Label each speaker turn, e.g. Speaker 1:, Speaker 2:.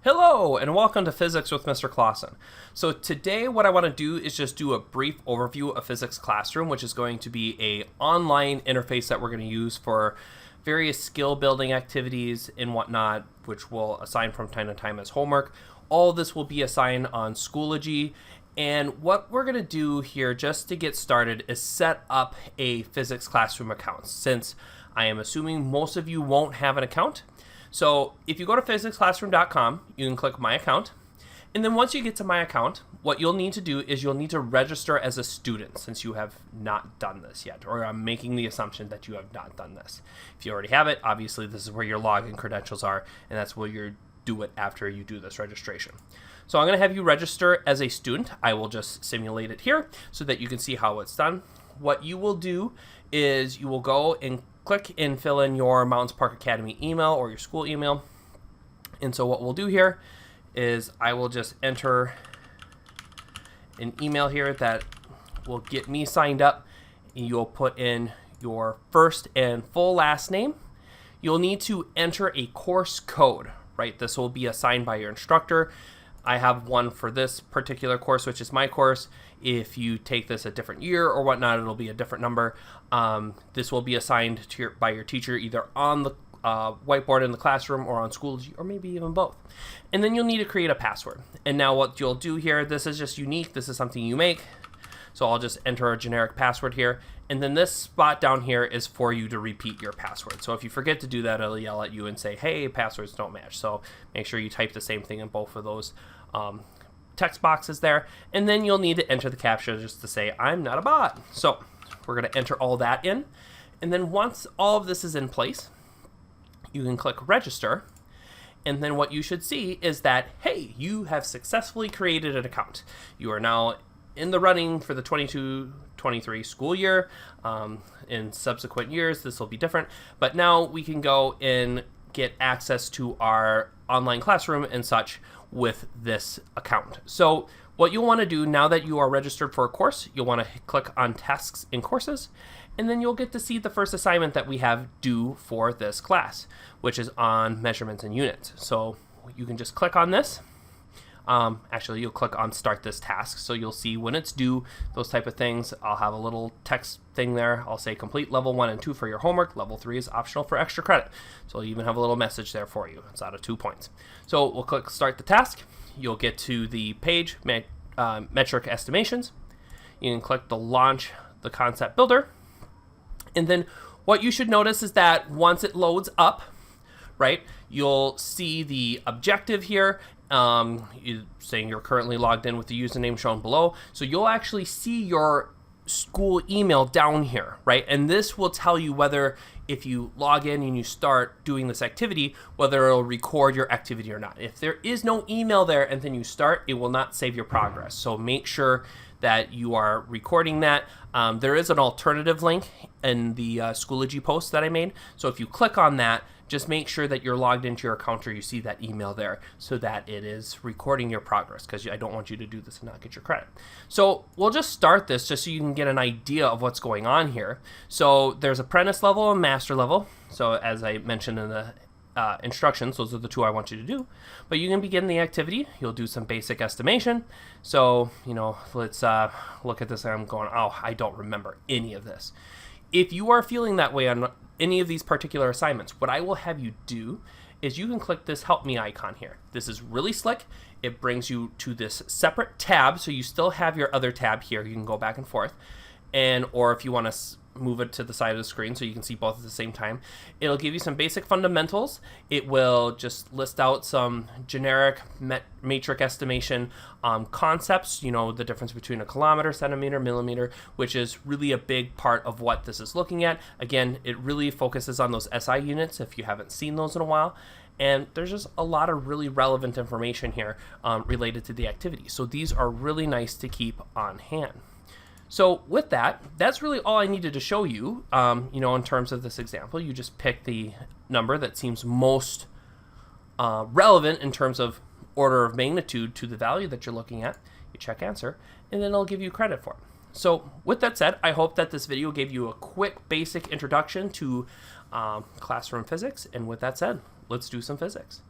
Speaker 1: Hello and welcome to Physics with Mr. Clausen. So today what I want to do is just do a brief overview of Physics Classroom, which is going to be an online interface that we're going to use for various skill building activities and whatnot, which we'll assign from time to time as homework. All of this will be assigned on Schoology. And what we're going to do here just to get started is set up a Physics Classroom account, since I am assuming most of you won't have an account. So if you go to physicsclassroom.com, you can click My Account. And then once you get to My Account, what you'll need to do is you'll need to register as a student, since you have not done this yet, or I'm making the assumption that you have not done this. If you already have it, obviously this is where your login credentials are, and that's where you do it after you do this registration. So I'm going to have you register as a student. I will just simulate it here so that you can see how it's done. What you will do is you will go and click and fill in your Mountains Park Academy email or your school email. And so what we'll do here is I will just enter an email here that will get me signed up. You'll put in your first and full last name. You'll need to enter a course code, right? This will be assigned by your instructor. I have one for this particular course, which is my course. If you take this a different year or whatnot, it'll be a different number. This will be assigned to by your teacher either on the whiteboard in the classroom or on Schoology, or maybe even both. And then you'll need to create a password. And now what you'll do here, this is just unique. This is something you make. So I'll just enter a generic password here. And then this spot down here is for you to repeat your password. So if you forget to do that, it'll yell at you and say, hey, passwords don't match. So make sure you type the same thing in both of those text boxes there. And then you'll need to enter the captcha just to say, I'm not a bot. So we're going to enter all that in. And then once all of this is in place, you can click register. And then what you should see is that, hey, you have successfully created an account. You are now in the running for the 22-23 school year. In subsequent years, this will be different. But now we can go and get access to our online classroom and such with this account. So what you'll want to do now that you are registered for a course, you'll want to click on Tasks and Courses, and then you'll get to see the first assignment that we have due for this class, which is on measurements and units. So you can just click on this. Actually, you'll click on Start This Task, so you'll see when it's due, those type of things. I'll have a little text thing there. I'll say complete level 1 and 2 for your homework. Level 3 is optional for extra credit. So I'll even have a little message there for you. It's out of 2 points. So we'll click Start the Task. You'll get to the page, Metric Estimations. You can click the Launch the Concept Builder. And then what you should notice is that once it loads up, right, you'll see the objective here. Saying you're currently logged in with the username shown below. So you'll actually see your school email down here, right? And this will tell you whether, if you log in and you start doing this activity, whether it'll record your activity or not. If there is no email there and then you start, it will not save your progress. So make sure that you are recording that. There is an alternative link in the Schoology post that I made. So if you click on that, just make sure that you're logged into your account or you see that email there so that it is recording your progress, because I don't want you to do this and not get your credit. So we'll just start this just so you can get an idea of what's going on here. So there's apprentice level and master level. So as I mentioned in the instructions, those are the two I want you to do. But you can begin the activity. You'll do some basic estimation. So, let's look at this and I'm going, oh, I don't remember any of this. If you are feeling that way on any of these particular assignments, what I will have you do is you can click this Help Me icon here. This is really slick. It brings you to this separate tab, so you still have your other tab here. You can go back and forth. Or if you want to move it to the side of the screen so you can see both at the same time, it'll give you some basic fundamentals. It will just list out some generic matrix estimation concepts, the difference between a kilometer, centimeter, millimeter, which is really a big part of what this is looking at. Again, it really focuses on those SI units if you haven't seen those in a while. And there's just a lot of really relevant information here related to the activity. So these are really nice to keep on hand. So with that, that's really all I needed to show you, in terms of this example. You just pick the number that seems most relevant in terms of order of magnitude to the value that you're looking at. You check answer, and then it'll give you credit for it. So with that said, I hope that this video gave you a quick basic introduction to classroom physics. And with that said, let's do some physics.